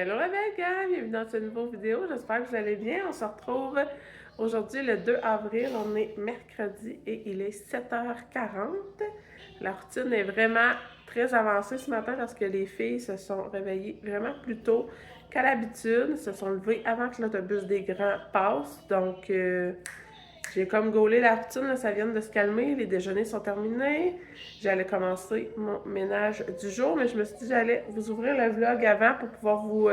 Hello la belle gang, bienvenue dans cette nouvelle vidéo, j'espère que vous allez bien. On se retrouve aujourd'hui le 2 avril, on est mercredi et il est 7h40. La routine est vraiment très avancée ce matin parce que les filles se sont réveillées vraiment plus tôt qu'à l'habitude, se sont levées avant que l'autobus des grands passe, donc j'ai comme gaulé la routine, là, ça vient de se calmer, les déjeuners sont terminés. J'allais commencer mon ménage du jour, mais je me suis dit que j'allais vous ouvrir le vlog avant pour pouvoir vous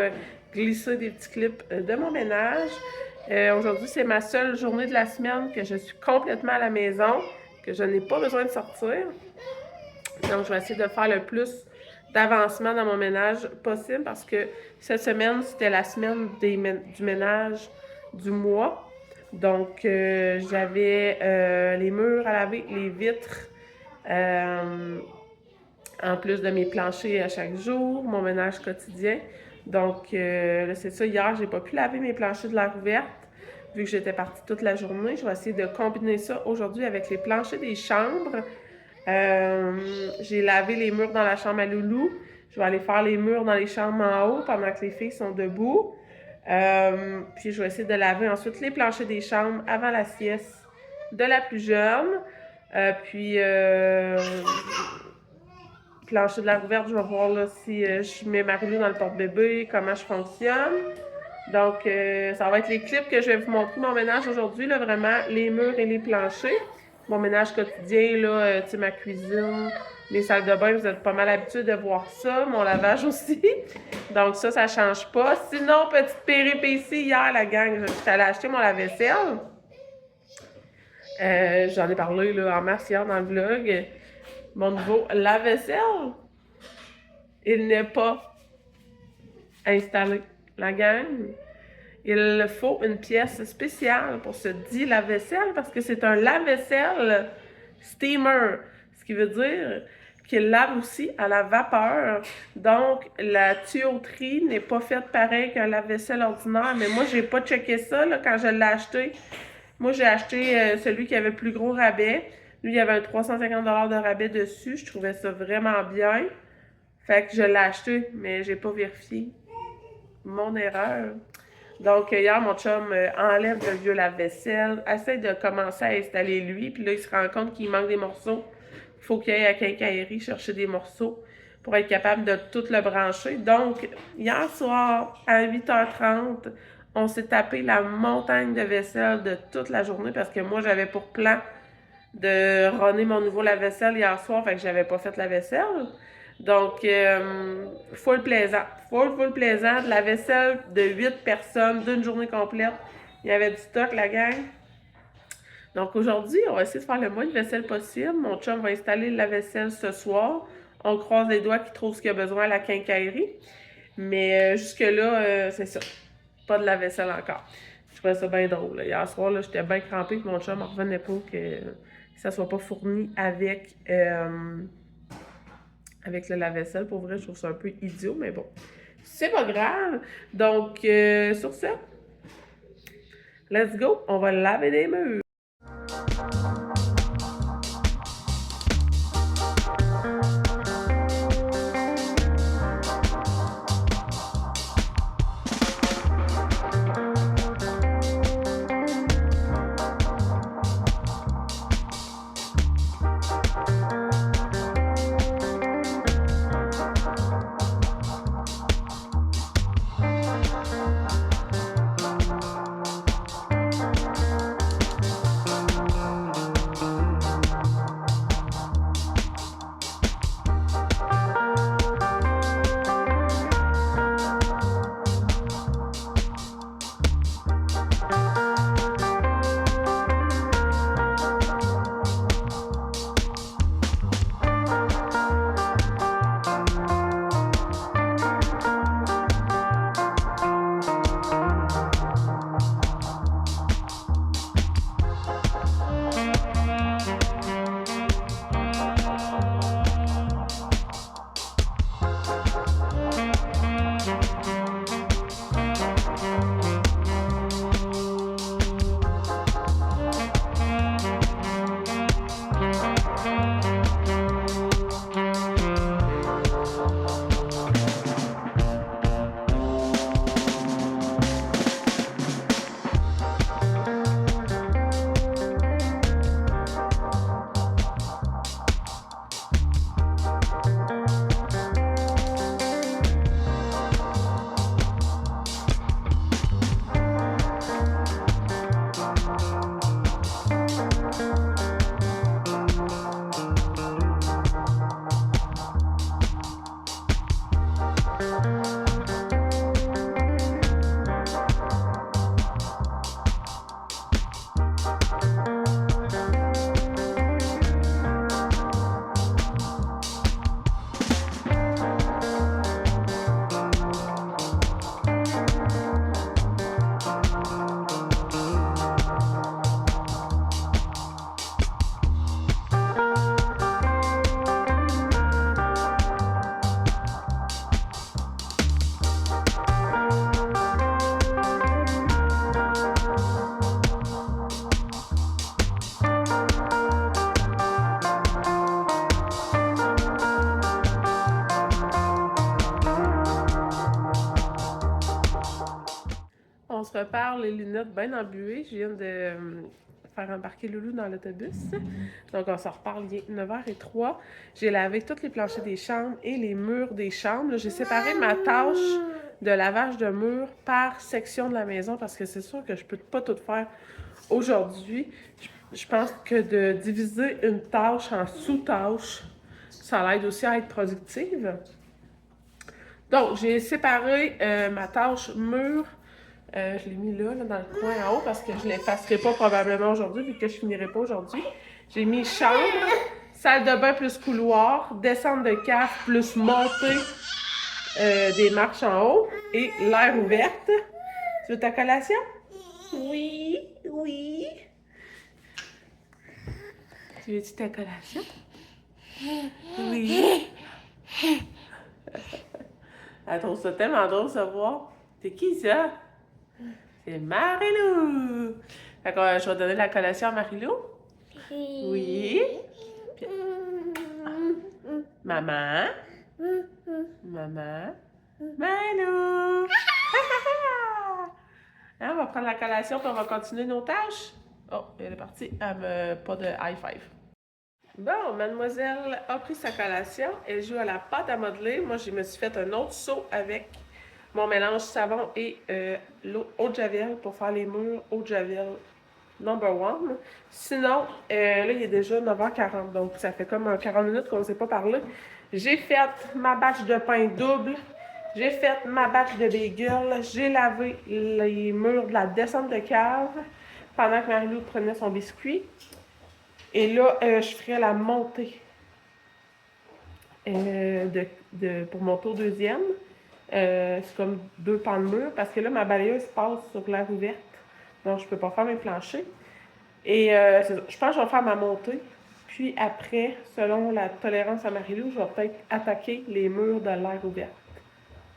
glisser des petits clips de mon ménage. Aujourd'hui, c'est ma seule journée de la semaine que je suis complètement à la maison, que je n'ai pas besoin de sortir. Donc, je vais essayer de faire le plus d'avancement dans mon ménage possible parce que cette semaine, c'était la semaine du ménage du mois. Donc, j'avais les murs à laver, les vitres, en plus de mes planchers à chaque jour, mon ménage quotidien. Donc, c'est ça, hier, j'ai pas pu laver mes planchers de l'air ouverte, vu que j'étais partie toute la journée. Je vais essayer de combiner ça aujourd'hui avec les planchers des chambres. J'ai lavé les murs dans la chambre à Loulou. Je vais aller faire les murs dans les chambres en haut pendant que les filles sont debout. Puis je vais essayer de laver ensuite les planchers des chambres avant la sieste de la plus jeune. Plancher de l'air ouverte, je vais voir là, si je mets Marilou dans le porte-bébé, comment je fonctionne. Donc, ça va être les clips que je vais vous montrer mon ménage aujourd'hui, là, vraiment les murs et les planchers. Mon ménage quotidien, là, tu sais, ma cuisine, mes salles de bain, vous êtes pas mal habitués de voir ça, mon lavage aussi. Donc ça change pas. Sinon, petite péripétie, hier, la gang, je suis allée acheter mon lave-vaisselle. J'en ai parlé là, en masse hier dans le vlog. Mon nouveau lave-vaisselle, il n'est pas installé, la gang. Il faut une pièce spéciale pour ce dit lave-vaisselle parce que c'est un lave-vaisselle steamer, ce qui veut dire qu'il lave aussi à la vapeur. Donc, la tuyauterie n'est pas faite pareil qu'un lave-vaisselle ordinaire. Mais moi, j'ai pas checké ça là, quand je l'ai acheté. Moi, j'ai acheté celui qui avait le plus gros rabais. Lui, il y avait un 350 $ de rabais dessus. Je trouvais ça vraiment bien. Fait que je l'ai acheté, mais j'ai pas vérifié. Mon erreur. Donc, hier, mon chum enlève le vieux lave-vaisselle, essaie de commencer à installer lui, puis là, il se rend compte qu'il manque des morceaux. Il faut qu'il aille à quincaillerie chercher des morceaux pour être capable de tout le brancher. Donc, hier soir, à 8h30, on s'est tapé la montagne de vaisselle de toute la journée parce que moi, j'avais pour plan de runner mon nouveau lave-vaisselle hier soir, fait que j'avais pas fait la vaisselle. Donc, full plaisant. Full plaisant. De la vaisselle de 8 personnes d'une journée complète. Il y avait du stock, la gang. Donc, aujourd'hui, on va essayer de faire le moins de vaisselle possible. Mon chum va installer la vaisselle ce soir. On croise les doigts qu'il trouve ce qu'il a besoin à la quincaillerie. Mais jusque-là, c'est ça. Pas de la vaisselle encore. Je trouvais ça bien drôle. Là. Hier soir, j'étais bien crampée que mon chum ne revenait pas, que ça ne soit pas fourni avec le lave-vaisselle. Pour vrai, je trouve ça un peu idiot, mais bon, c'est pas grave. Donc, sur ça, let's go, on va laver des murs. se reparle, les lunettes bien embuées. Je viens de faire embarquer Loulou dans l'autobus. Donc, on se reparle, il est 9h03. J'ai lavé tous les planchers des chambres et les murs des chambres. J'ai séparé ma tâche de lavage de murs par section de la maison parce que c'est sûr que je peux pas tout faire aujourd'hui. Je pense que de diviser une tâche en sous-tâches, ça l'aide aussi à être productive. Donc, j'ai séparé ma tâche mur. Je l'ai mis là, dans le coin en haut, parce que je ne l'effacerai pas probablement aujourd'hui, vu que je ne finirai pas aujourd'hui. J'ai mis chambre, salle de bain plus couloir, descente de cave plus montée des marches en haut et l'air ouverte. Tu veux ta collation? Oui, oui. Tu veux-tu ta collation? Oui. Elle trouve ça tellement drôle de se voir. C'est qui ça? C'est Marilou! Fait que je vais donner la collation à Marilou. Oui. Puis... Maman. Maman. Marilou! Hein, on va prendre la collation puis on va continuer nos tâches. Oh, elle est partie. Pas de high five. Bon, mademoiselle a pris sa collation. Elle joue à la pâte à modeler. Moi, je me suis fait un autre seau avec mon mélange savon et eau de javel pour faire les murs eau de javel #1. Sinon, là, il est déjà 9h40, donc ça fait comme 40 minutes qu'on ne s'est pas parlé. J'ai fait ma batch de pain double. J'ai fait ma batch de bagel. J'ai lavé les murs de la descente de cave pendant que Marilou prenait son biscuit. Et là, je ferai la montée pour monter au deuxième. C'est comme 2 pans de mur parce que là, ma balayeuse passe sur l'air ouverte. Donc, je ne peux pas faire mes planchers. Et je pense que je vais faire ma montée. Puis après, selon la tolérance à Marilou, je vais peut-être attaquer les murs de l'air ouverte.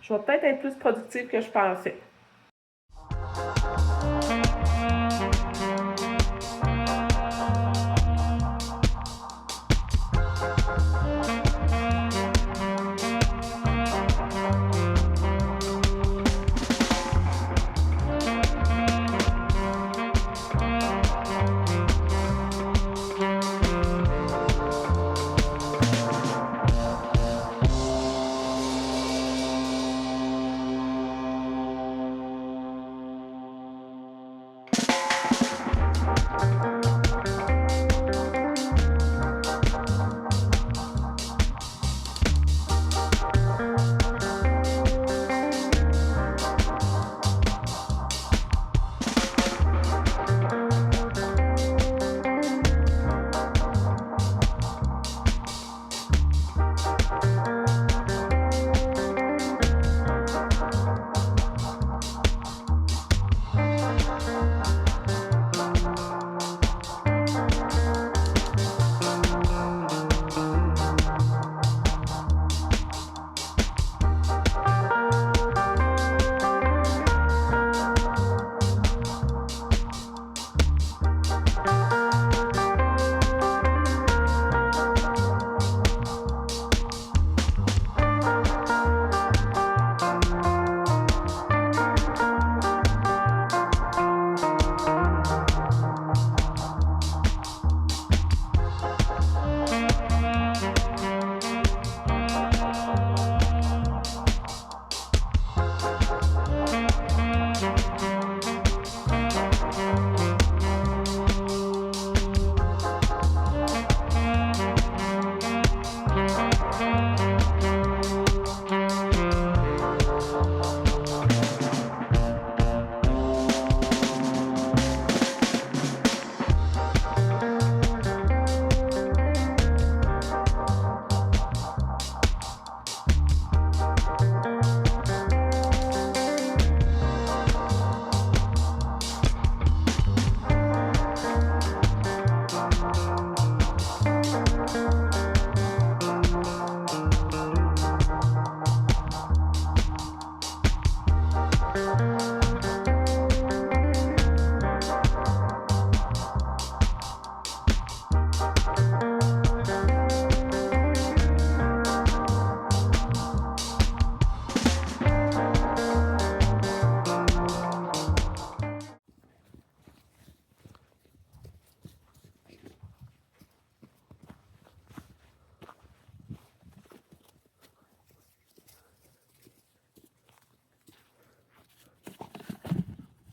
Je vais peut-être être plus productive que je pensais.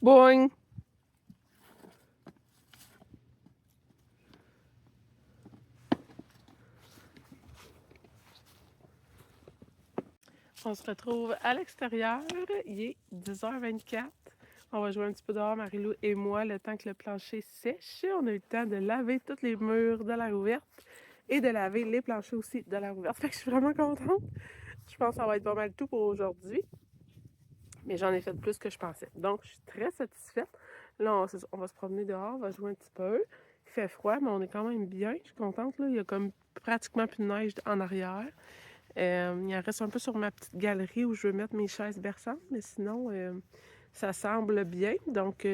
Boing! On se retrouve à l'extérieur. Il est 10h24. On va jouer un petit peu dehors, Marie-Lou et moi, le temps que le plancher sèche. On a eu le temps de laver tous les murs de l'air ouverte et de laver les planchers aussi de l'air ouverte. Fait que je suis vraiment contente. Je pense que ça va être pas mal tout pour aujourd'hui. Mais j'en ai fait plus que je pensais. Donc, je suis très satisfaite. Là, on va se promener dehors, on va jouer un petit peu. Il fait froid, mais on est quand même bien. Je suis contente. Là. Il y a comme pratiquement plus de neige en arrière. Il en reste un peu sur ma petite galerie où je veux mettre mes chaises berçantes, mais sinon, ça semble bien. Donc,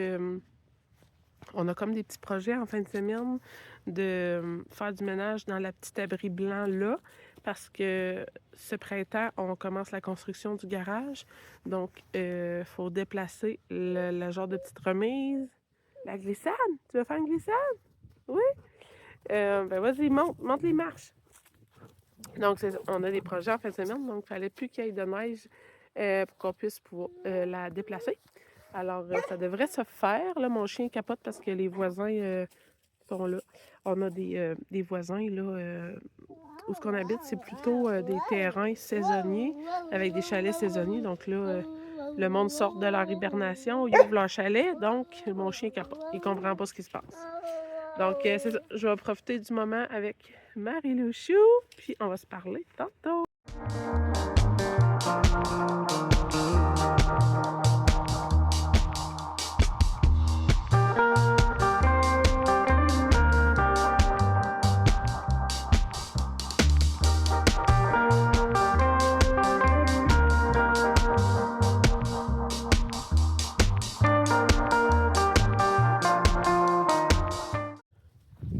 on a comme des petits projets en fin de semaine de faire du ménage dans la petite abri blanc là, parce que ce printemps, on commence la construction du garage. Donc, il faut déplacer le genre de petite remise. La glissade! Tu veux faire une glissade? Oui? Ben vas-y, monte les marches. Donc, on a des projets en fin de semaine, donc il fallait plus qu'il y ait de neige pour qu'on puisse pouvoir la déplacer. Alors, ça devrait se faire. Là, mon chien capote parce que les voisins sont là. On a des voisins, là, où ce qu'on habite, c'est plutôt des terrains saisonniers, avec des chalets saisonniers. Donc là, le monde sort de leur hibernation, ils ouvrent leur chalet, donc mon chien capote. Il comprend pas ce qui se passe. Donc, c'est ça. Je vais profiter du moment avec Marie-Lou Chou, puis on va se parler tantôt.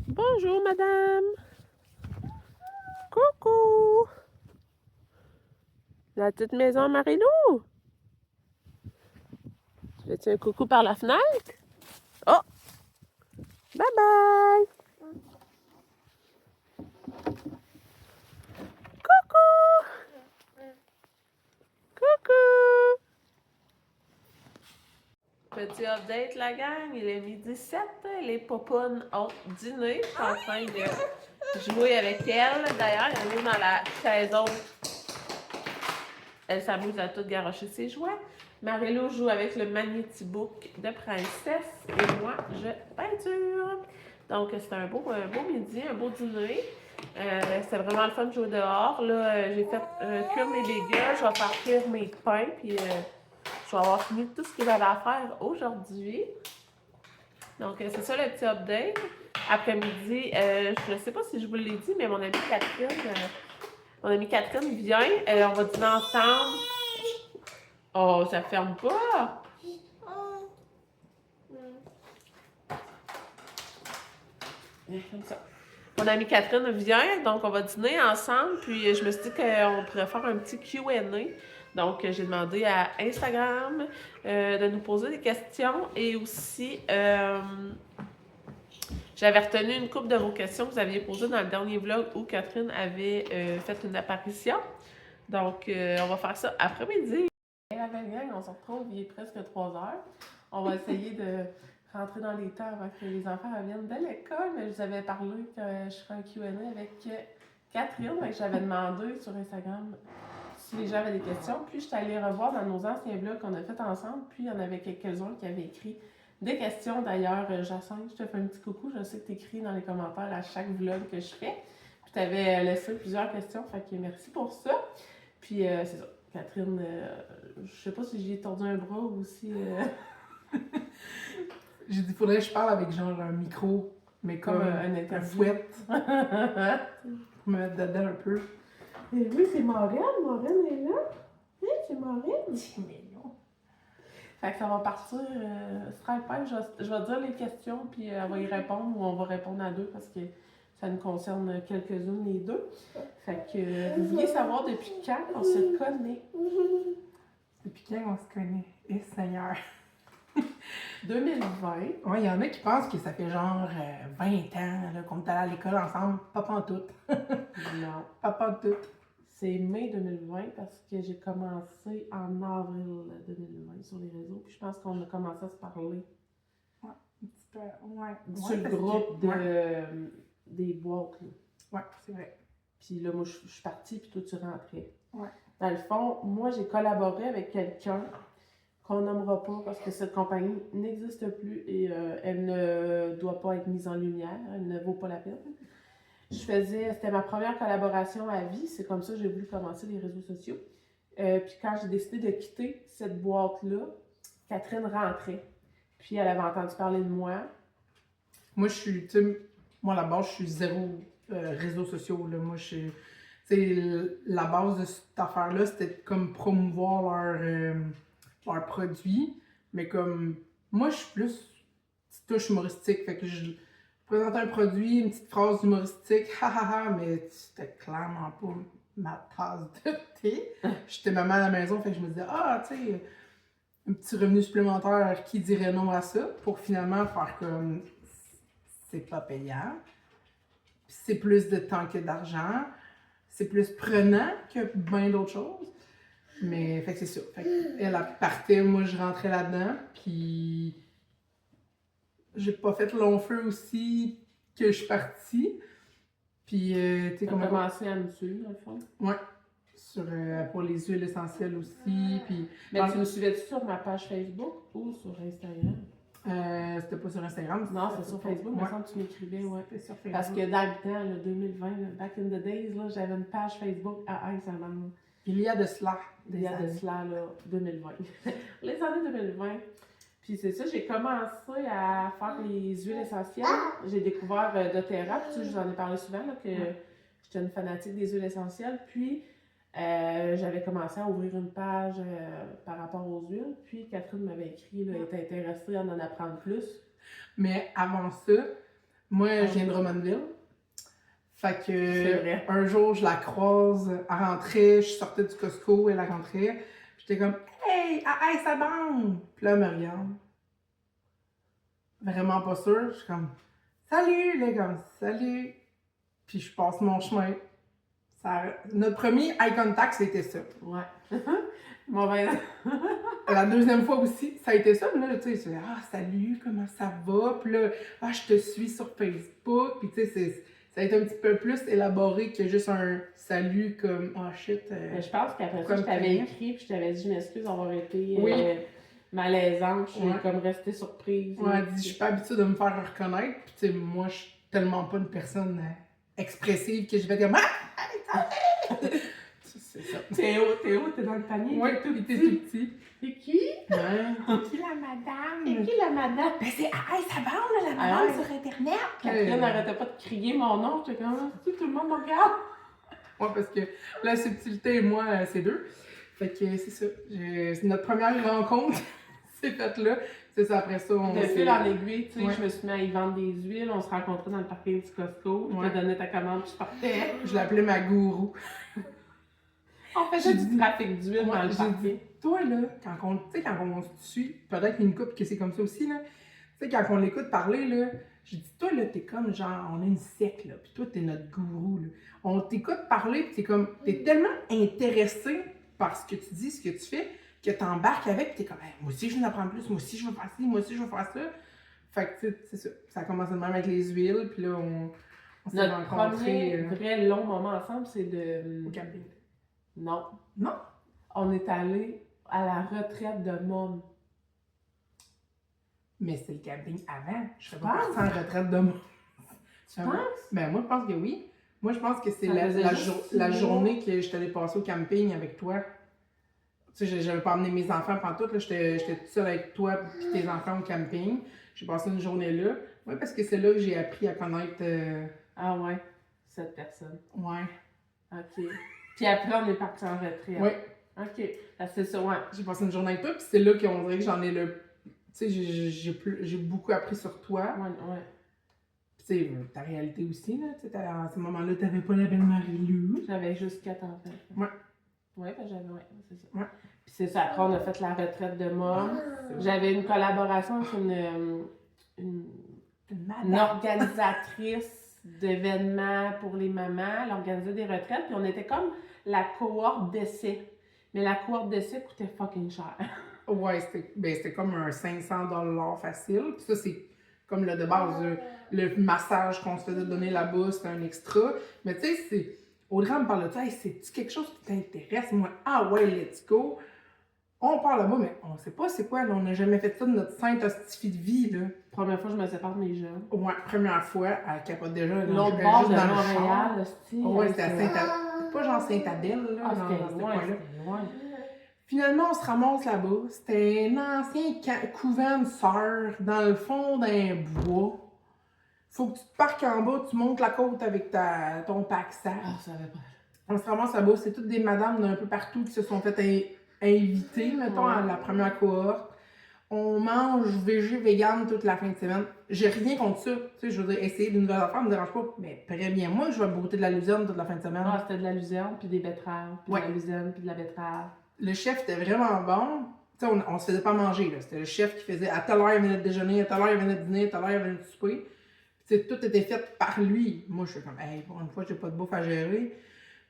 Bonjour, madame. Coucou. La petite maison Marie-Lou. Fais-tu un coucou par la fenêtre? Oh! Bye bye! Coucou! Coucou! Petit update, la gang. Il est midi 7. Les popounes ont dîné. Je suis en train de jouer avec elle. D'ailleurs, elle est dans la chaise haute. Elle s'amuse à tout garocher ses jouets. Marie-Lou joue avec le Magnétibook de princesse. Et moi, je peinture. Donc, c'était un beau midi, un beau dîner. C'était vraiment le fun de jouer dehors. Là, j'ai fait cuire mes bagels. Je vais faire cuire mes pains. Puis, je vais avoir fini tout ce qu'il y avait à faire aujourd'hui. Donc, c'est ça le petit update. Après-midi, je ne sais pas si je vous l'ai dit, mais mon amie Catherine vient. On va dîner ensemble. Oh, ça ferme pas! Comme ça. Mon amie Catherine vient, donc on va dîner ensemble. Puis je me suis dit qu'on pourrait faire un petit Q&A. Donc j'ai demandé à Instagram de nous poser des questions. Et aussi, j'avais retenu une couple de vos questions que vous aviez posées dans le dernier vlog où Catherine avait fait une apparition. Donc on va faire ça après-midi. La belle gang, on se retrouve, il est presque 3h. On va essayer de rentrer dans les temps avant que les enfants reviennent de l'école, mais je vous avais parlé que je ferais un Q&A avec Catherine, donc j'avais demandé sur Instagram si les gens avaient des questions, puis je suis allée revoir dans nos anciens vlogs qu'on a fait ensemble, puis il y en avait quelques-uns qui avaient écrit des questions. D'ailleurs, Jacinthe, je te fais un petit coucou, je sais que tu écris dans les commentaires à chaque vlog que je fais, puis tu avais laissé plusieurs questions, fait que merci pour ça. Puis c'est ça, Catherine, je sais pas si j'ai tordu un bras ou si... J'ai dit, faudrait que je parle avec genre un micro, mais comme un fouet. Pour me mettre dedans un peu. Et oui, c'est Maureen est là. Oui, c'est Maureen. C'est mignon. Fait que ça va partir Stripe. Je vais dire les questions, puis elle va y répondre, ou on va répondre à deux parce que ça nous concerne quelques-unes les deux. Fait que vous vouliez savoir depuis quand on se connaît. Depuis quand on se connaît? Et Seigneur. 2020. Ouais, il y en a qui pensent que ça fait genre 20 ans qu'on est allés à l'école ensemble. Pas pantoute. Non. Pas pantoute. C'est mai 2020 parce que j'ai commencé en avril 2020 sur les réseaux. Puis je pense qu'on a commencé à se parler. Ouais, un petit peu. Ouais. Sur le groupe des boîtes. Là. Ouais, c'est vrai. Puis là, moi, je suis partie, puis toi, tu rentrais. Ouais. Dans le fond, moi, j'ai collaboré avec quelqu'un qu'on nommera pas parce que cette compagnie n'existe plus et elle ne doit pas être mise en lumière. Elle ne vaut pas la peine. C'était ma première collaboration à vie. C'est comme ça que j'ai voulu commencer les réseaux sociaux. Puis quand j'ai décidé de quitter cette boîte-là, Catherine rentrait. Puis elle avait entendu parler de moi. Moi, moi, à la base, je suis zéro réseaux sociaux. Là. Moi, la base de cette affaire-là, c'était comme promouvoir leurs produits. Mais comme, moi, je suis plus petite touche humoristique. Fait que je présentais un produit, une petite phrase humoristique, mais c'était clairement pas ma tasse de thé. J'étais maman à la maison, fait que je me disais, tu sais, un petit revenu supplémentaire, qui dirait non à ça? Pour finalement faire comme, c'est pas payant. C'est plus de temps que d'argent. C'est plus prenant que bien d'autres choses. Mais, fait que c'est ça. Fait elle partait, moi je rentrais là-dedans, puis j'ai pas fait long feu aussi que je suis partie. Puis, tu sais, comme... commencé à me suivre, dans le fond. Ouais. Pour les huiles essentielles aussi, puis... Mais tu me suivais-tu sur ma page Facebook ou sur Instagram? C'était pas sur Instagram. Non, c'est sur Facebook, il me semble que tu m'écrivais, ouais. C'était sur Facebook. Parce que dans le temps, là, 2020, là, back in the days, là, j'avais une page Facebook à Saint-Manon. Il y a de cela. Là, 2020. Les années 2020. Puis c'est ça, j'ai commencé à faire les huiles essentielles. J'ai découvert doTERRA, puis tu sais, je vous en ai parlé souvent, là, que j'étais une fanatique des huiles essentielles. Puis j'avais commencé à ouvrir une page par rapport aux huiles. Puis Catherine m'avait écrit, là, elle était intéressée à en apprendre plus. Mais avant ça, moi, je viens de Drummondville. Fait que un jour, je la croise, elle rentrait, je sortais du Costco, elle rentrait. J'étais comme, hey, ça bande! Puis là, elle me regarde. Vraiment pas sûre. Je suis comme, salut, les gars, salut! Puis je passe mon chemin. Notre premier eye contact, c'était ça. Ouais. Bon, ben... La deuxième fois aussi, ça a été ça. Là, tu sais, salut, comment ça va? Puis là, je te suis sur Facebook. Puis tu sais, ça a été un petit peu plus élaboré que juste un salut comme shit. Je pense qu'après ça, je t'avais écrit, puis je t'avais dit, je m'excuse d'avoir été malaisante. Je suis comme restée surprise. Ouais, elle dit, je suis pas habituée de me faire reconnaître. Puis tu sais, moi, je suis tellement pas une personne expressive que je vais dire, c'est ça. Théo, t'es dans le panier. Ouais, t'es tout petit. C'est qui? Ouais. C'est qui la madame? C'est qui la madame? Ben c'est ça va, la madame sur Internet. Catherine n'arrêtait pas de crier mon nom. J'étais comme, tout le monde me regarde. Ouais, parce que la subtilité et moi, c'est deux. Fait que c'est ça. Notre première rencontre, c'est faite là. C'est ça, après ça, on de fil en aiguille, tu sais, je me suis mis à y vendre des huiles. On se rencontrait dans le parking du Costco. Je te donnais ta commande, puis je partais. Je l'appelais ma gourou. On faisait du trafic d'huile dans le parking. Toi, là, quand on se suit, peut-être une couple que c'est comme ça aussi, là. Tu sais, quand on l'écoute parler, là, j'ai dit, toi, là, t'es comme genre, on a une secte, là, puis toi, t'es notre gourou, là. On t'écoute parler, puis t'es tellement intéressé par ce que tu dis, ce que tu fais, que t'embarques avec, puis t'es comme, hey, moi aussi, je veux en apprendre plus, moi aussi, je veux faire ci, moi aussi, je veux faire ça. Fait que, c'est ça. Ça a commencé de même avec les huiles, puis là, on s'est rencontrés. Notre premier vrai long moment ensemble, c'est de... Au camping. Non. Non? On est allé à la retraite de Mom. Mais c'est le camping avant. Je serais pas partie en retraite de Mom. Tu penses? Ben moi, je pense que oui. Moi, je pense que c'est la journée que je t'allais passer au camping avec toi. Tu sais, j'avais pas amené mes enfants pendant tout. J'étais toute seule avec toi et tes enfants au camping. J'ai passé une journée là. Oui, parce que c'est là que j'ai appris à connaître... Ah ouais, cette personne. Ouais. OK. Puis après, on est parti en retraite. Oui. OK. C'est ça, ouais. J'ai passé une journée avec toi, puis c'est là qu'on dirait que j'en ai le... Tu sais, j'ai beaucoup appris sur toi. Ouais. Puis tu sais, ta réalité aussi, là. Tu sais, à ce moment-là, t'avais pas la belle Marie-Lou. J'avais juste 4 enfants. Ouais. Ouais, c'est ça. Ouais. Puis c'est ça, après, on a fait la retraite de Mom. J'avais une collaboration avec une organisatrice d'événements pour les mamans. Elle organisait des retraites, puis on était comme la cohorte d'essai. Mais la cohorte d'essai coûtait fucking cher. Ouais, c'était comme un 500$ facile. Puis ça, c'est comme le de base. Le massage qu'on se faisait donner là-bas, c'était un extra. Mais tu sais, c'est... Audrey me parle de ça. Hey, c'est-tu quelque chose qui t'intéresse? Moi, ah ouais, let's go. On part là-bas, mais on sait pas c'est quoi. Là. On n'a jamais fait ça de notre sainte hostifie de vie. Là. Première fois, je me sépare de mes jeunes. Ouais, première fois, elle capote déjà. L'autre bord de Montréal, hostie. Ouais, c'était à Saint-Adèle. Pas genre Saint-Adèle, là. Ah, dans c'était ce loin, coin-là. c'était loin. Finalement, on se ramasse là-bas. C'était un ancien couvent de sœurs dans le fond d'un bois. Faut que tu te parques en bas, tu montes la côte avec ton pack-sac. Ah, ça avait pas. On se ramasse là-bas. C'est toutes des madames d'un peu partout qui se sont fait inviter, mettons, à la première cohorte. On mange végé, vegan toute la fin de semaine. J'ai rien contre ça. Tu sais, je veux dire, essayer de nouvelles affaires me dérange pas. Mais très bien, moi, je vais brouter de la luzerne toute la fin de semaine. Ah, c'était de la luzerne, puis des betteraves, puis Ouais. de la luzerne, puis de la betterave. Le chef était vraiment bon. Tu sais, on se faisait pas manger, là. C'était le chef qui faisait à telle heure, il venait de déjeuner, à telle heure, il venait de dîner, à telle heure, il venait de souper. Tu sais, tout était fait par lui. Moi, je suis comme, hey, pour une fois, j'ai pas de bouffe à gérer.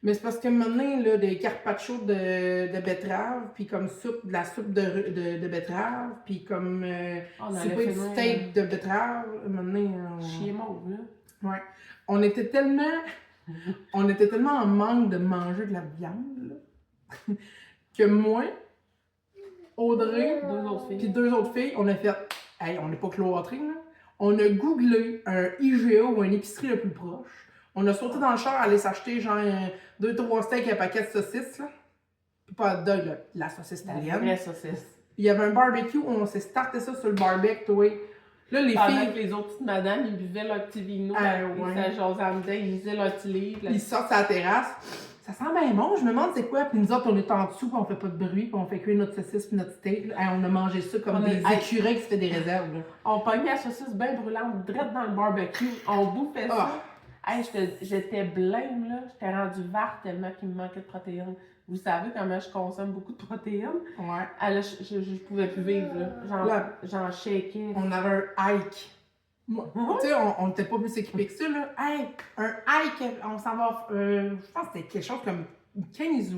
Mais c'est parce que maintenant, là, des carpaccio de betterave, puis comme de la soupe de betterave, puis comme On souper de steak de betterave, maintenant... Chien mauve, là. Ouais. On était tellement en manque de manger de la viande, là, que moi, Audrey, puis 2 autres filles, on a fait, hey, on n'est pas cloîtrés, là. On a googlé un IGA ou une épicerie le plus proche. On a sauté dans le char, aller s'acheter genre 2-3 steaks et un paquet de saucisses, là. Puis pas de dog, là, la saucisse italienne. La vraie saucisse. Il y avait un barbecue, on s'est starté ça sur le barbecue, toi. Là, les Pendant filles, que les autres petites madames, ils buvaient leur petit vino, Ah, ils ouais. s'ajasaient en dedans, ils lisaient leur petit livre. ils sortent sur la terrasse. Ça sent bien bon, je me demande c'est quoi. Puis nous autres, on est en dessous, puis on fait pas de bruit, puis on fait cuire notre saucisse puis notre steak. Là. Hey, on a mangé ça comme des écureuils qui se fait des réserves. Là. On pognait la saucisse bien brûlante, direct dans le barbecue. On bouffait ça. Hey, j'étais blême, là. J'étais rendue verte tellement qu'il me manquait de protéines. Vous savez comment je consomme beaucoup de protéines? Ouais. Ah, là, je pouvais plus vivre, là. J'en shakeais. On avait un hike. Tu sais, on n'était pas plus équipés que ça, là. Hey, un hike, on s'en va. Je pense que c'était quelque chose comme 15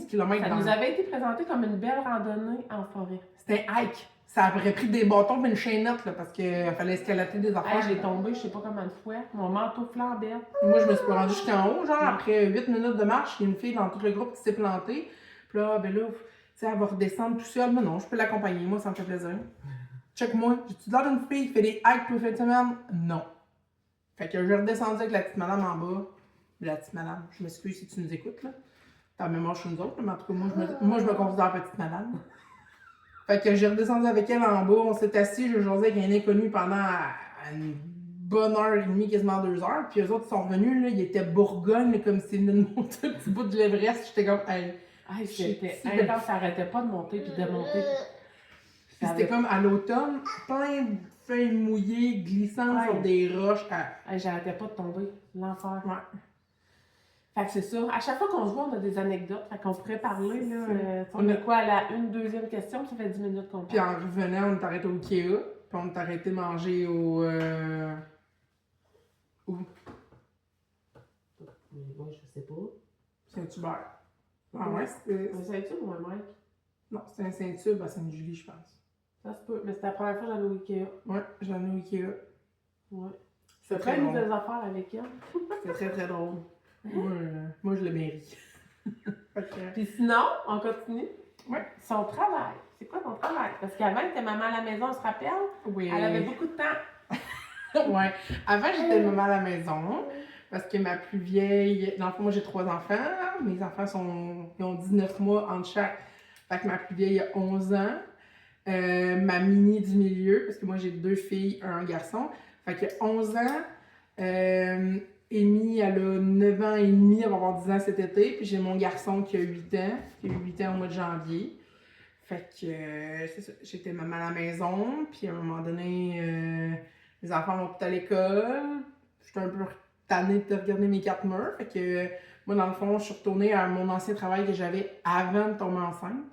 km. Ça nous avait été présenté comme une belle randonnée en forêt. C'était un hike. Ça aurait pris des bâtons et une chaînette, là, parce qu'il fallait escalader des affaires. Hey, j'ai tombé, je sais pas combien de fois. Mon manteau flambait. Moi, je me suis pas rendue jusqu'en haut. Genre, après 8 minutes de marche, il y a une fille dans tout le groupe qui s'est plantée. Puis là, ben là, tu sais, elle va redescendre tout seule. Mais non, je peux l'accompagner. Moi, ça me fait plaisir. Check-moi. J'ai-tu l'air d'une fille qui fait des hikes tous les fins de semaine? Non. Fait que j'ai redescendu avec la petite madame en bas. La petite madame, je m'excuse si tu nous écoutes, là. T'as la même âge que nous autres, mais en tout cas, moi, je me considère petite madame. Fait que j'ai redescendu avec elle en bas, on s'est assis, j'ai jasé avec un inconnu pendant une bonne heure et demie, quasiment 2 heures. Puis eux autres sont revenus, là, ils étaient Bourgogne, là, comme s'ils venaient de monter un petit bout de l'Everest. J'étais comme, hey. Hey, c'était intense, ça arrêtait pas de monter puis de monter. Puis c'était comme à l'automne, plein de feuilles mouillées, glissantes sur des roches. Hey, j'arrêtais pas de tomber, l'enfer. Ouais. Fait que c'est ça. À chaque fois qu'on se voit, on a des anecdotes. Fait qu'on pourrait parler, là. On a quoi, à la deuxième question, puis ça fait 10 minutes qu'on parle. Puis en revenant, on est arrêté au Ikea, puis on est arrêté de manger au... Où? Moi, je sais pas. Saint-Hubert. Ah ouais, c'était... Un Saint-Tube ou un Mike? Non, c'était un Saint-Tube à Sainte-Julie, je pense. Ça se peut, mais c'était la première fois que j'allais au Ikea. Ouais, j'en ai au Ikea. Ouais. C'était Très très drôle. nouvelles affaires avec elle. C'était très très drôle. Moi, je le mérite. Puis sinon, on continue. Ouais. Son travail. C'est quoi ton travail? Parce qu'avant, elle était maman à la maison, on se rappelle? Oui. Elle avait beaucoup de temps. Ouais. Avant, j'étais maman à la maison. Parce que ma plus vieille... Dans le fond, moi, j'ai 3 enfants. Mes enfants ils ont 19 mois entre chaque. Fait que ma plus vieille a 11 ans. Ma mini du milieu, parce que moi, j'ai 2 filles, un garçon. Fait que 11 ans. Amy, elle a 9 ans et demi, elle va avoir 10 ans cet été. Puis j'ai mon garçon qui a 8 ans, qui a eu 8 ans au mois de janvier. Fait que c'est ça, j'étais maman à la maison. Puis à un moment donné, les enfants vont tous à l'école. J'étais un peu tannée de regarder mes 4 murs. Fait que moi, dans le fond, je suis retournée à mon ancien travail que j'avais avant de tomber enceinte.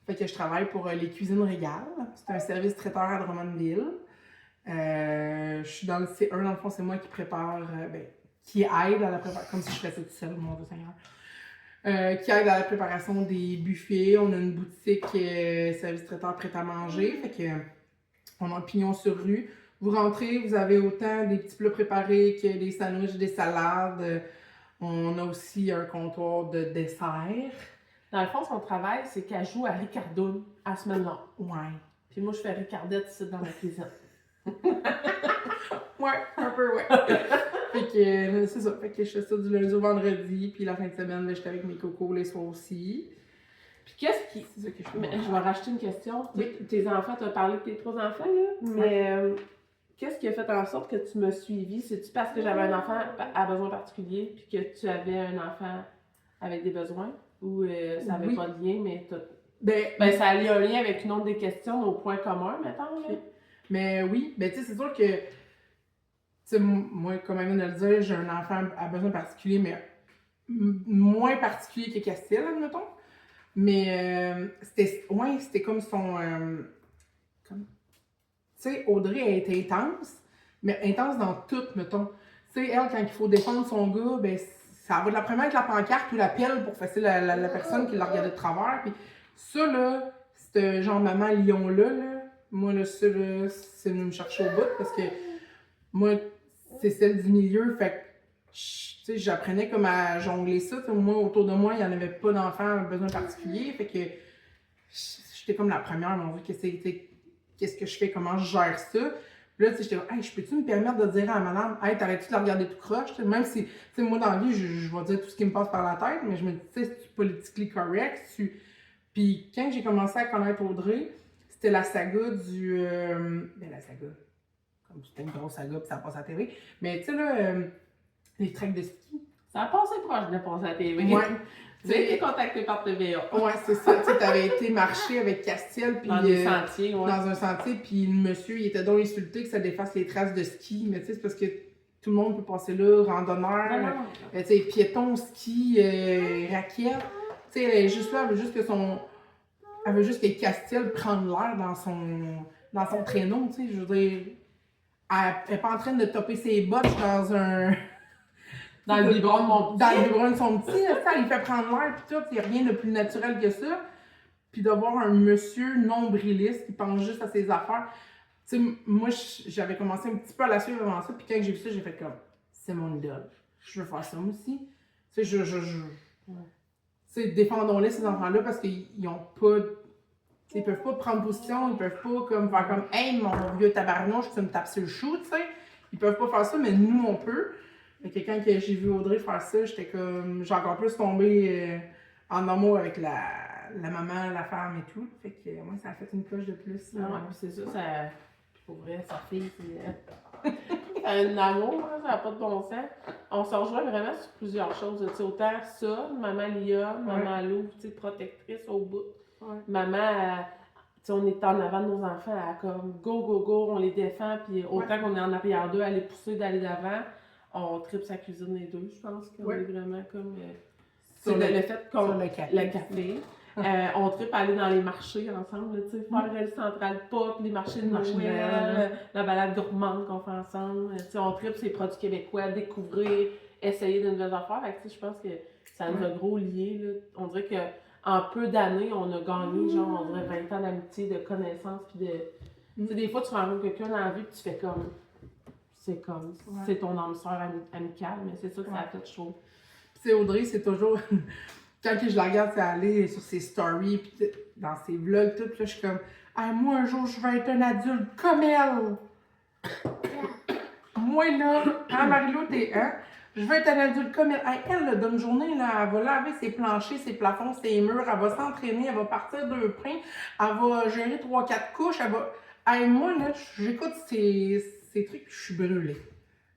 Fait que je travaille pour les Cuisines Régales. C'est un service traiteur à Drummondville. Je suis dans le C1, dans le fond, c'est moi qui prépare, qui aide à la préparation, comme si je faisais tout seul, mon Dieu Seigneur. Qui aide à la préparation des buffets. On a une boutique service traiteur prêt à manger. Fait que on a un pignon sur rue. Vous rentrez, vous avez autant des petits plats préparés que des sandwichs, des salades. On a aussi un comptoir de dessert. Dans le fond, son travail, c'est qu'elle joue à Ricardoune à semaine longue. Ouais. Puis moi, je fais Ricardette ici dans la cuisine. Ouais, un peu, ouais. Fait que c'est ça. Fait que je fais ça du lundi au vendredi. Puis la fin de semaine, j'étais avec mes cocos les soirs aussi. Puis qu'est-ce qui. C'est ça que je fais. Mais je vais racheter une question. Oui. Tes enfants, tu as parlé de tes 3 enfants, là. Mais qu'est-ce qui a fait en sorte que tu m'as suivi? C'est-tu parce que j'avais un enfant à besoin particulier puis que tu avais un enfant avec des besoins? Ou ça n'avait pas de lien, mais ça a un lien avec une autre des questions, nos points communs, mettons. Là. Mais oui, tu sais, c'est sûr que, tu sais, moi, comme elle vient de le dire, j'ai un enfant à besoin particulier, mais moins particulier que Castille, admettons. Mais c'était comme son. Tu sais, Audrey, elle était intense, mais intense dans tout, mettons. Tu sais, elle, quand il faut défendre son gars, ben, ça va de la première avec la pancarte ou la pelle pour fesser la personne qui l'a regardé de travers. Puis ça, là, ce genre maman lion-là, moi, là, ça, là, c'est venu me chercher au bout parce que moi, c'est celle du milieu. Fait que, tu sais, j'apprenais comme à jongler ça. Moi, autour de moi, il n'y en avait pas d'enfants à besoin particulier. Fait que j'étais comme la première, mon Dieu, qu'est-ce que je fais, comment je gère ça. Puis là, tu sais, j'étais comme, hey, je peux-tu me permettre de dire à madame, hey, t'arrêtes-tu de la regarder tout croche? Même si, tu sais, moi, dans la vie, je vais dire tout ce qui me passe par la tête, mais je me dis, tu sais, c'est politically correct. Puis quand j'ai commencé à connaître Audrey, c'était la saga du. La saga. Comme c'était une grosse saga, puis ça passe à la télé. Mais tu sais, là, les treks de ski. Ça a passé proche de passer à la TV. Ouais. Tu as été contacté par TVA. Ouais, c'est ça. Tu sais, t'avais été marcher avec Castiel. Puis, dans des sentiers, ouais. Dans un sentier, puis le monsieur, il était donc insulté que ça défasse les traces de ski. Mais tu sais, c'est parce que tout le monde peut passer là, randonneur, tu sais, piéton, ski, raquette. Tu sais, elle est juste là, elle veut juste que Elle veut juste que Castiel prenne l'air dans son traîneau, tu sais, je veux dire. Elle n'est pas en train de topper ses bottes dans un. Dans le biberon de mon petit. Dans le biberon de son petit, ça, il fait prendre l'air, pis tout, il n'y a rien de plus naturel que ça. Puis d'avoir un monsieur nombriliste qui pense juste à ses affaires. Tu sais, moi, j'avais commencé un petit peu à la suivre avant ça, puis quand j'ai vu ça, j'ai fait comme, c'est mon idole. Je veux faire ça, moi aussi. Tu sais, Tu sais, défendons-les, ces enfants-là, parce qu'ils n'ont pas. Ils peuvent pas prendre position, ils peuvent pas comme faire comme, hey, mon vieux tabarnouche, tu me tapes sur le chou, tu sais. Ils peuvent pas faire ça, mais nous, on peut. Fait que quand j'ai vu Audrey faire ça, j'étais comme. J'ai encore plus tombé en amour avec la maman, la femme et tout. Fait que moi, ça a fait une coche de plus. Ah ouais, puis c'est ça. Pour vrai, sa fille, c'est un amour, ça n'a pas de bon sens. On se rejoint vraiment sur plusieurs choses. Tu sais, autant ça, maman Lia, maman Lou, tu sais, protectrice au bout. Ouais. Maman, tu sais, on est en avant de nos enfants, elle comme go, go, go, on les défend, puis autant qu'on est en arrière d'eux, à les pousser d'aller d'avant. On tripe sa cuisine les deux, je pense qu'on est vraiment comme. Sur le fait qu'on. Le café. On tripe à aller dans les marchés ensemble, tu sais, faire le Central Pop, les marchés de Noël, la balade gourmande qu'on fait ensemble. Tu sais, on tripe ces produits québécois, découvrir, essayer de nouvelles affaires. Fait que, tu sais, je pense que ça nous a gros liés, là. On dirait qu'en peu d'années, on a gagné, genre, on dirait 20 ans d'amitié, de connaissances, puis de. Tu sais, des fois, tu rencontres quelqu'un dans la vie, puis tu fais comme. C'est ton âme sœur amicale, mais c'est ça que ça a fait, je trouve. Puis, tu sais, Audrey, c'est toujours. Quand je la regarde aller sur ses stories, puis dans ses vlogs, tout, là, je suis comme, hey, moi, un jour, je vais être un adulte comme elle. Moi, là, hein, Marie-Lou, je vais être un adulte comme elle. Hey, elle, là, d'une journée, là, elle va laver ses planchers, ses plafonds, ses murs, elle va s'entraîner, elle va partir 2 pains, elle va gérer 3-4 couches, elle va. Hey, moi, là, j'écoute ces trucs, je suis brûlée.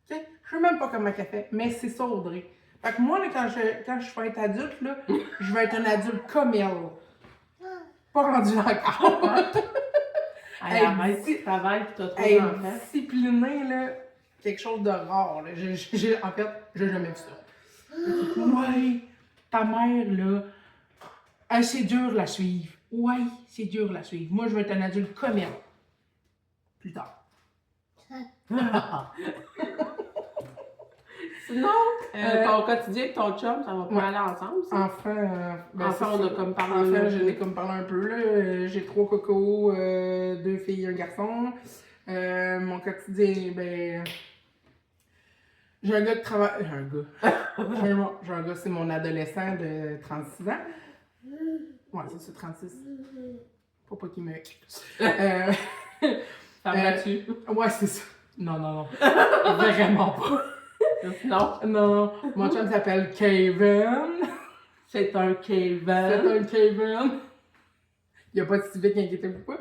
Okay? Je sais même pas comment elle fait, mais c'est ça, Audrey. Fait que moi, là, quand je vais être adulte, là, je vais être un adulte comme elle. Pas rendu encore. Arrête, tu travailles pis t'as 3 enfants. Disciplinée, là, quelque chose de rare. Là. En fait, j'ai jamais vu ça. Ouais, ta mère, là, c'est dur la suivre. Ouais, c'est dur la suivre. Moi, je vais être un adulte comme elle. Plus tard. Sinon, ton quotidien avec ton chum, ça va pas aller ensemble, ça? Enfin, On a comme parlé. Enfin, je l'ai comme parlé un peu, là. J'ai 3 cocos, 2 filles et un garçon. Mon quotidien, ben... J'ai un gars qui travaille... J'ai un gars. J'ai un gars, c'est mon adolescent de 36 ans. Ouais, c'est ça, 36. Faut pas qu'il me... Ça me là-dessus. Ouais, c'est ça. Non. Vraiment pas. Non. Non. Mon chum s'appelle Kevin. C'est un Kevin. C'est un Kevin. Il n'y a pas de civique, inquiétez-vous pas.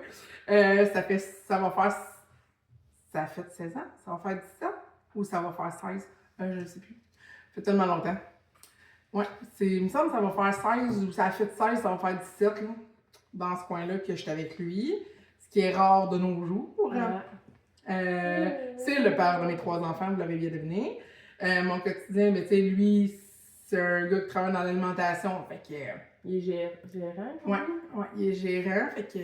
Ça fait 16 ans? Ça va faire 17 ans? Ou ça va faire 16? Je ne sais plus. Ça fait tellement longtemps. Ouais, il me semble que ça va faire 16 ou ça a fait 16, ça va faire 17 là, dans ce coin-là que j'étais avec lui. Ce qui est rare de nos jours. C'est le père de mes 3 enfants, vous l'avez bien deviné. Mon quotidien, ben, tu sais, lui, c'est un gars qui travaille dans l'alimentation. Fait que. Il est gérant? Ouais, il est gérant. Fait que.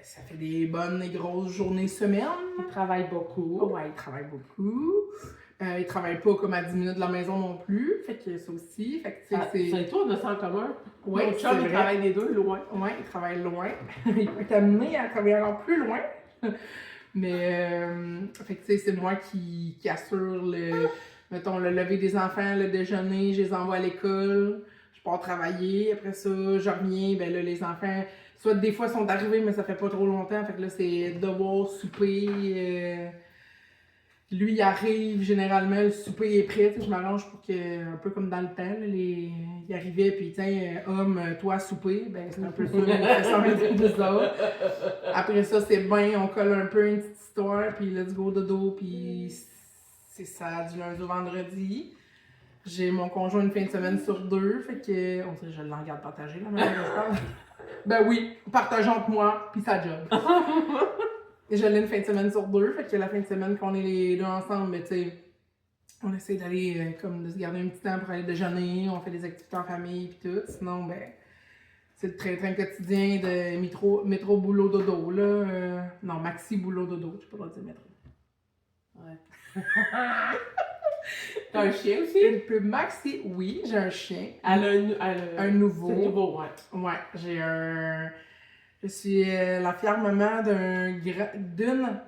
Ça fait des bonnes et grosses journées semaines. Il travaille beaucoup. Ouais, il travaille beaucoup. Il travaille pas comme à 10 minutes de la maison non plus. Fait que ça aussi. Fait que, c'est toi, on a ça en commun. Ouais, mon chum, il travaille les deux loin. Ouais, il travaille loin. Il peut t'amener à travailler encore plus loin. Mais, fait que, tu sais, c'est moi qui assure mettons, le lever des enfants, le déjeuner, je les envoie à l'école, je pars travailler, après ça, je reviens, ben là, les enfants, soit des fois sont arrivés, mais ça fait pas trop longtemps, fait que là, c'est devoir souper, lui, il arrive, généralement, le souper est prêt, je m'arrange pour que, un peu comme dans le temps, là, il arrivait, puis tiens, homme, toi, souper, ben c'est un peu ça, ça va être bizarre. Après ça, c'est bien, on colle un peu une petite histoire, puis let's go dodo, puis c'est ça, du lundi au vendredi. J'ai mon conjoint une fin de semaine sur 2, fait que, on dirait que je l'en garde partager, là, maintenant que je parle. Ben oui, partageons avec moi, puis sa job. Et je l'ai une fin de semaine sur 2, fait que la fin de semaine qu'on est les deux ensemble, ben tu sais, on essaie d'aller, comme de se garder un petit temps pour aller déjeuner, on fait des activités en famille pis tout. Sinon, ben, c'est le train-train quotidien de métro, boulot, dodo, là. Non, maxi, boulot, dodo, je sais pas le droit de dire métro. Ouais. T'as un chien aussi? Une pub maxi, oui, j'ai un chien. Elle a un nouveau. C'est nouveau, ouais. Ouais, je suis la fière maman d'une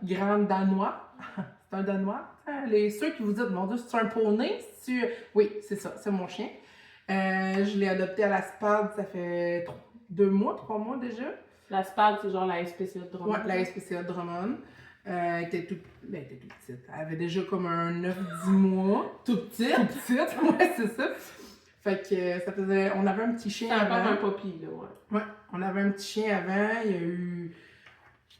grande Danois. C'est un Danois. Ceux qui vous disent, mon Dieu, c'est un poney? Oui, c'est ça, c'est mon chien. Je l'ai adopté à la SPAD, ça fait 3 mois déjà. La SPAD, c'est genre la SPCA de Drummond. Ouais, la SPCA de Drummond. Elle était toute petite. Elle avait déjà comme un 9-10 mois. Toute petite? Toute petite, ouais, c'est ça. Fait que ça faisait. On avait un petit chien avant. avant. Un papy, là, ouais. Ouais, on avait un petit chien avant. Il y a eu.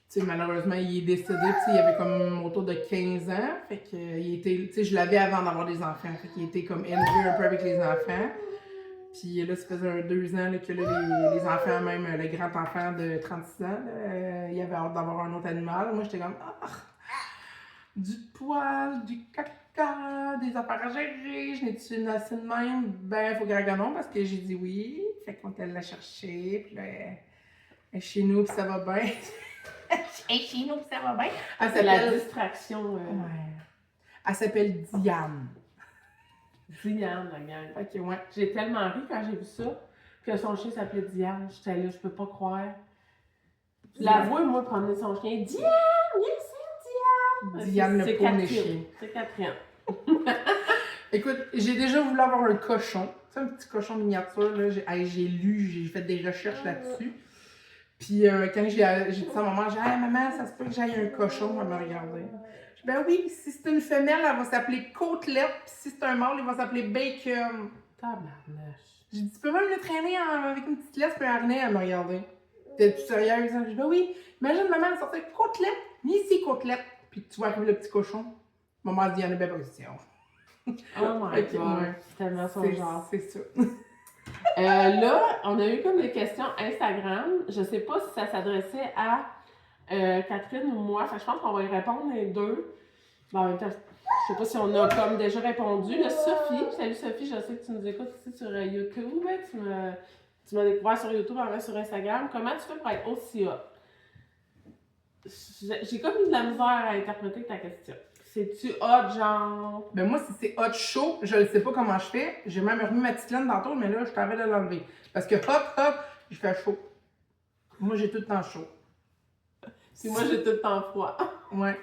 Tu sais, malheureusement, il est décédé. Il avait comme autour de 15 ans. Fait que, il était. Tu sais, je l'avais avant d'avoir des enfants. Fait qu'il était comme élevé un peu avec les enfants. Puis là, ça faisait 2 ans là, que là, les enfants, même le grand-enfant de 36 ans, là, il avait hâte d'avoir un autre animal. Moi, j'étais comme, du poil, du caca, des affaires à gérer. Je n'ai-tu une assez de même? Ben, faut que non parce que j'ai dit oui. Fait qu'on était allé la chercher. Puis là, elle est chez nous, puis ça va bien. Elle est chez nous, puis ça va bien. C'est la distraction. Ouais. Elle s'appelle Diane. Diane, la gang. Ok, ouais. J'ai tellement ri quand j'ai vu ça, que son chien s'appelait Diane. J'étais là, je peux pas croire. La voix, moi, promener son chien. Diane! Diane, le poney chien. C'est Catherine. Écoute, j'ai déjà voulu avoir un cochon. Tu sais, un petit cochon miniature, là. J'ai lu, j'ai fait des recherches là-dessus. Puis quand j'ai dit ça à maman, j'ai dit, hey, maman, ça se peut que j'aille un cochon. Elle m'a regardé. J'ai dit, ben oui, si c'est une femelle, elle va s'appeler Côtelette. Puis si c'est un mâle, il va s'appeler Bacon. Tabarnache. J'ai dit, tu peux même le traîner avec une petite laisse et un harnais. Elle m'a regardé. T'es-tu sérieuse? J'ai dit, ben oui. Imagine, maman, elle sortait Côtelette. Ni ici, Côtelette. Puis tu vois arriver le petit cochon. Maman a dit, il y en a bien position. Oh my God. Ouais. C'est tellement son genre. C'est ça. Là, on a eu comme des questions Instagram. Je sais pas si ça s'adressait à Catherine ou moi. Fait que je pense qu'on va y répondre les deux. Bon, en même temps, je sais pas si on a comme déjà répondu. Là, Sophie, salut Sophie, je sais que tu nous écoutes ici sur YouTube. Tu m'as découvert sur YouTube, en vrai sur Instagram. Comment tu fais pour être aussi hot? J'ai comme eu de la misère à interpréter ta question. C'est-tu hot, genre? Ben moi, si c'est hot chaud, je ne sais pas comment je fais. J'ai même remis ma petite laine tantôt, mais là, je t'avais de l'enlever. Parce que hop, je fais chaud. Moi, j'ai tout le temps chaud. Puis moi, j'ai tout le temps froid. Ouais.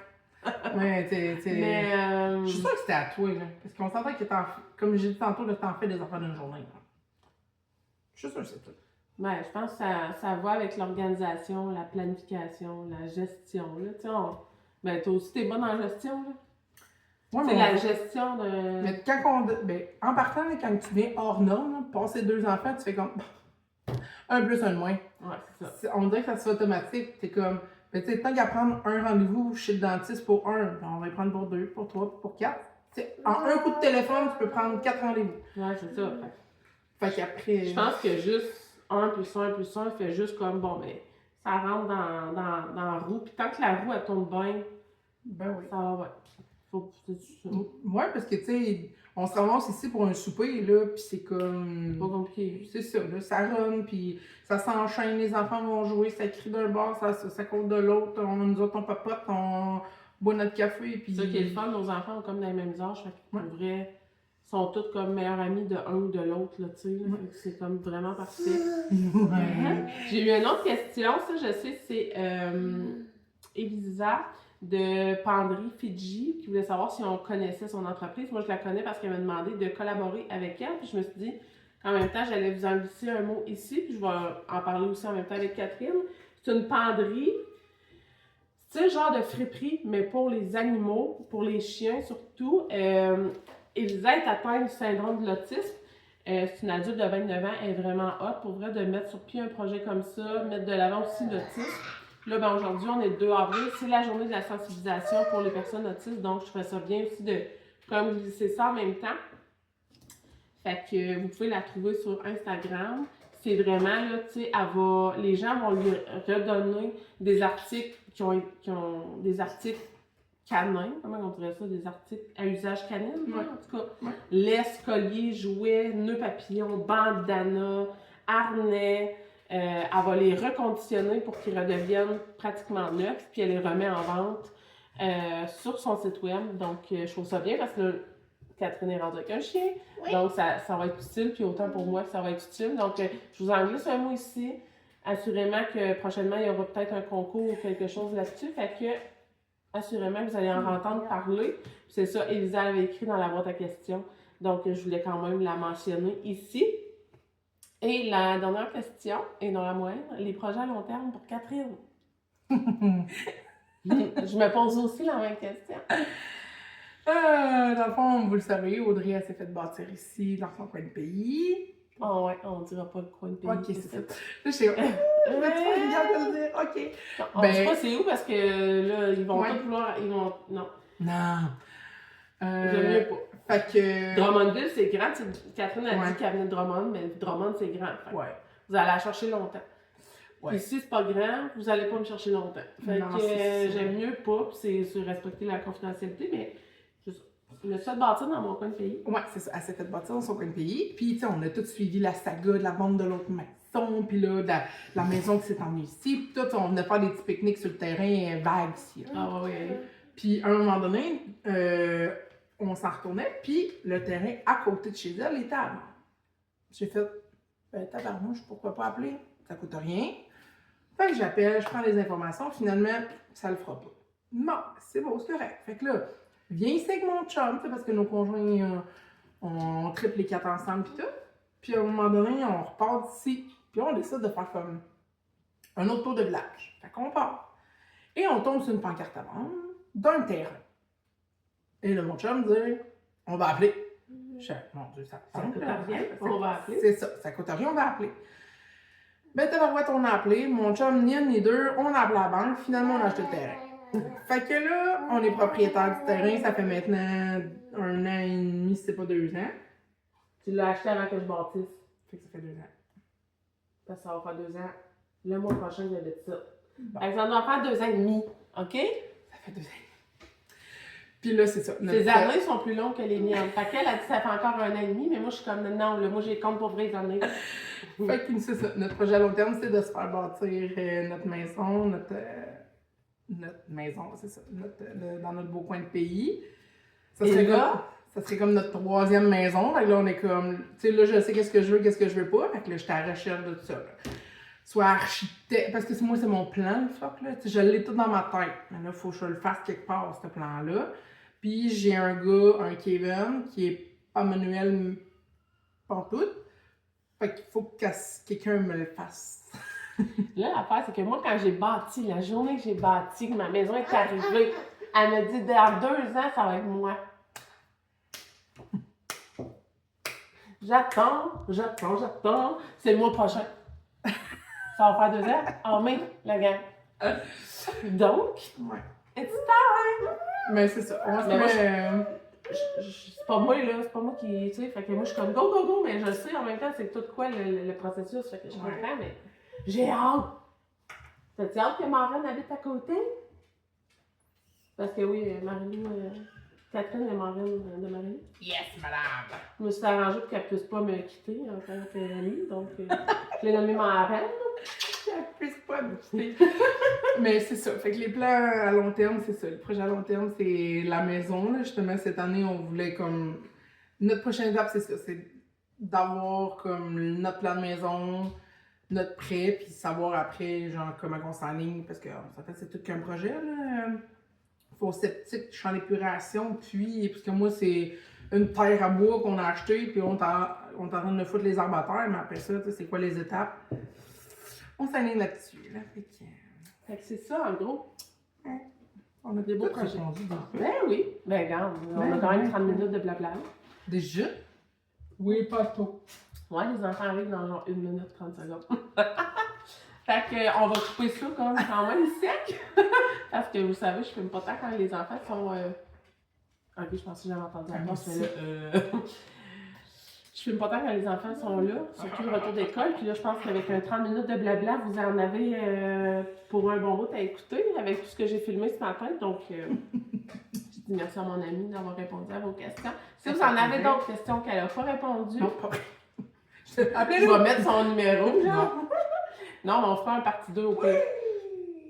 Ouais, Mais, Je suis sûre que c'était à toi, là. Parce qu'on s'entend que comme j'ai dit tantôt, là, t'en fais des affaires d'une journée. Là. Je suis sûre que c'est tout. ben, je pense que ça va avec l'organisation, la planification, la gestion, là. Tu sais, ben, toi aussi, t'es bonne en gestion, là. Ouais, C'est la gestion de... Mais quand ben, en partant, là, quand tu viens hors norme, là, passer 2 enfants, tu fais comme... Un plus, un de moins. Ouais, c'est ça. On dirait que ça se fait automatique. T'es comme... Mais tu sais, tant qu'à prendre un rendez-vous chez le dentiste pour un, ben, on va y prendre pour 2, pour 3, pour 4. T'sais, en un coup de téléphone, tu peux prendre 4 rendez-vous. Ouais, c'est ça. Fait qu'après... Je pense que juste 1 plus 1 plus 1 fait juste comme, bon, ben, ça rentre dans la roue. Puis tant que la roue, elle tourne bien, Ben oui. ça va, ouais. Faut c'est ça. Ouais, parce que, tu sais, on se ramasse ici pour un souper, là, pis c'est comme... Pas compliqué. C'est ça, là, ça run, puis ça s'enchaîne, les enfants vont jouer, ça crie d'un bord, ça court de l'autre, nous autres, on papote, on boit notre café, puis... C'est ça qui est le fun, nos enfants ont comme dans les mêmes âges, fait qu'en vrai, sont tous comme meilleurs amis de un ou de l'autre, là, tu sais, là, fait que c'est comme vraiment parfait. J'ai eu une autre question, ça, je sais, c'est Elisa de Penderie Fidji, qui voulait savoir si on connaissait son entreprise. Moi, je la connais parce qu'elle m'a demandé de collaborer avec elle, puis je me suis dit qu'en même temps, j'allais vous en glisser un mot ici, puis je vais en parler aussi en même temps avec Catherine. C'est une penderie, c'est un genre de friperie, mais pour les animaux, pour les chiens surtout. Elisa est atteinte du syndrome de l'autisme. C'est une adulte de 29 ans, elle est vraiment hot pour vrai de mettre sur pied un projet comme ça, mettre de l'avant aussi l'autisme. Là, ben aujourd'hui, on est le 2 avril, c'est la journée de la sensibilisation pour les personnes autistes, donc je trouvais ça bien aussi de comme glisser ça en même temps. Fait que vous pouvez la trouver sur Instagram. C'est vraiment, là, tu sais, les gens vont lui redonner des articles qui ont des articles canins, comment on dirait ça, des articles à usage canin, en tout cas. Ouais. Laisse, collier, jouets, nœuds papillons, bandana, harnais. Elle va les reconditionner pour qu'ils redeviennent pratiquement neufs, puis elle les remet en vente sur son site web. Donc, je trouve ça bien parce que là, Catherine est rendue avec un chien, donc ça va être utile, puis autant pour moi que ça va être utile. Donc, je vous en glisse un mot ici. Assurément que prochainement, il y aura peut-être un concours ou quelque chose là-dessus. Fait que, assurément, vous allez en entendre parler. Puis c'est ça, Elisa avait écrit dans la boîte à questions. Donc, je voulais quand même la mentionner ici. Et la dernière question, et non la moindre, les projets à long terme pour Catherine. Je me pose aussi la même question. Dans le fond, vous le savez, Audrey, elle s'est fait bâtir ici, dans son coin de pays. Oh ouais, on dira pas le coin de pays. Ok, c'est ça. Là, je sais, mais tu vas de le dire, ok. Non, on dit pas c'est où parce que là, ils vont tous vouloir. Non. Non. J'aime mieux pas. Fait que. Drummondville, c'est grand. Catherine a dit qu'elle venait de Drummond, mais Drummond, c'est grand. Vous allez la chercher longtemps. Ouais. Ici, c'est pas grand, vous allez pas me chercher longtemps. Fait que j'aime mieux pas, puis c'est respecter la confidentialité, mais je me suis fait bâtir dans mon coin de pays. Ouais, c'est ça. Elle s'est fait bâtir dans son coin de pays. Puis, tu sais, on a tous suivi la saga de la vente de l'autre maison, puis là, de la maison qui s'est emmenée ici. Puis tout, on venait faire des petits pique-niques sur le terrain vague ici. Ah oui. Puis, à un moment donné, on s'en retournait, puis le terrain à côté de chez elle était à vendre. J'ai fait, tabarnouche, pourquoi pas appeler? Ça coûte rien. Fait que j'appelle, je prends les informations, finalement, ça le fera pas. Bon, c'est beau, c'est correct. Fait que là, viens ici avec mon chum, parce que nos conjoints, on triple les 4 ensemble, puis tout. Puis à un moment donné, on repart d'ici, puis on décide de faire comme un autre tour de village. Fait qu'on part. Et on tombe sur une pancarte à vendre d'un terrain. Et là, mon chum dit, on va appeler. Mon Dieu, ça coûte rien, on va appeler. C'est ça, ça coûte rien, on va appeler. Ben, tabarouette, on a appelé. Mon chum, ni un ni deux, on a appelé la banque. Finalement, on a acheté le terrain. Fait que là, on est propriétaire du terrain. Ça fait maintenant 1 an et demi, si c'est pas 2 ans. Tu l'as acheté avant que je bâtisse. Fait que ça fait 2 ans. Parce que ça va faire 2 ans. Le mois prochain, j'habite ça. Bon. Ça doit faire 2 ans et demi, OK? Ça fait 2 ans. Puis là, c'est ça. Ces années sont plus longues que les miennes. Fait qu'elle a dit que ça fait encore 1 an et demi, mais moi, je suis comme, non, là, moi, j'ai compte pour vraies années. Fait que c'est ça. Notre projet à long terme, c'est de se faire bâtir notre maison, notre notre maison, c'est ça, dans notre beau coin de pays. Et là? Ça serait comme notre 3e maison. Fait que là, on est comme, tu sais, là, je sais qu'est-ce que je veux, qu'est-ce que je veux pas. Fait que là, j'étais à la recherche de tout ça. Là. Soit architecte, parce que moi, c'est mon plan, le fuck, là. Tu sais, je l'ai tout dans ma tête. Mais là, il faut que je le fasse quelque part, ce plan-là. Puis j'ai un gars, un Kevin, qui est pas manuel pantoute. Fait qu'il faut que quelqu'un me le fasse. Là, l'affaire, c'est que moi, quand j'ai bâti, la journée que j'ai bâti, que ma maison est arrivée, elle m'a dit, dans 2 ans, ça va être moi. J'attends. C'est le mois prochain. Ça va faire 2 ans. En mai, la gang. Donc, Ouais. it's time! Mais c'est ça. On Mais moi, se c'est pas moi, là. C'est pas moi qui, tu sais. Fait que moi, je suis comme go, go, go. Mais je sais, en même temps, c'est tout quoi le processus. Fait que je comprends, mais j'ai hâte. T'as-tu hâte que Marlène habite à côté? Parce que oui, Marie-Lou, Catherine est marraine de Marie. Yes, madame! Je me suis arrangée pour qu'elle puisse pas me quitter en tant qu'amie, donc je l'ai nommée marraine. Qu'elle puisse pas me quitter. Mais c'est ça. Fait que les plans à long terme, c'est ça. Le projet à long terme, c'est la maison. Là. Justement, cette année, on voulait comme... Notre prochaine étape, c'est ça. C'est d'avoir comme notre plan de maison, notre prêt, puis savoir après, genre, comment on s'enligne. Parce que ça fait c'est tout qu'un projet, là. Faux septique, champ d'épuration, puis parce que moi, c'est une terre à bois qu'on a acheté, puis on est en train de foutre les arbres à terre, mais après ça, c'est quoi les étapes? On s'aligne là-dessus, là. Fait que c'est ça, en gros. Ouais. On a Des beaux tout projets. répondu. Ben oui. Ben regarde, on a quand même 30 minutes de blabla. Déjà? Oui, pas tôt. Ouais, les enfants arrivent dans genre 1 minute 30 secondes. Fait que on va couper ça comme quand même sec. Parce que vous savez, je filme pas tant quand les enfants sont. Ok, je pense que j'avais entendu la réponse, mais là. Je filme pas tant quand les enfants sont là, surtout le retour d'école. Puis là, je pense qu'avec un 30 minutes de blabla, vous en avez pour un bon bout à écouter avec tout ce que j'ai filmé ce matin. Donc, je dis merci à mon amie d'avoir répondu à vos questions. Si vous en avez d'autres questions qu'elle n'a pas répondu, Non, pas je vais mettre son numéro. Genre. Non, mais on fera un partie 2 au pire.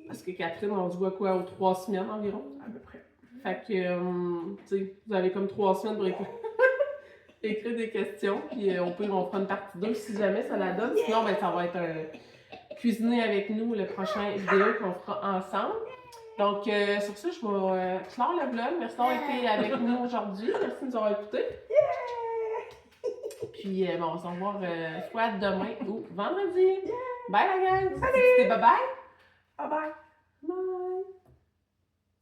Parce que Catherine, on se voit quoi, aux 3 semaines environ? À peu près. Fait que, tu sais, vous avez comme 3 semaines pour écrire des questions, puis on fera une partie 2 si jamais ça la donne. Sinon, ben, ça va être cuisiner avec nous le prochain vidéo qu'on fera ensemble. Donc, sur ça, je vais clore le vlog. Merci d'avoir été avec nous aujourd'hui. Merci de nous avoir écoutés. Puis, bon, on va se revoir soit demain ou vendredi. Bye la gang! C'était bye bye! Bye bye! Bye!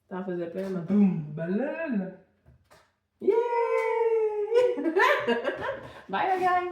T'en faisais plein, maintenant. Boum! Ballon! Yeah! Bye la gang!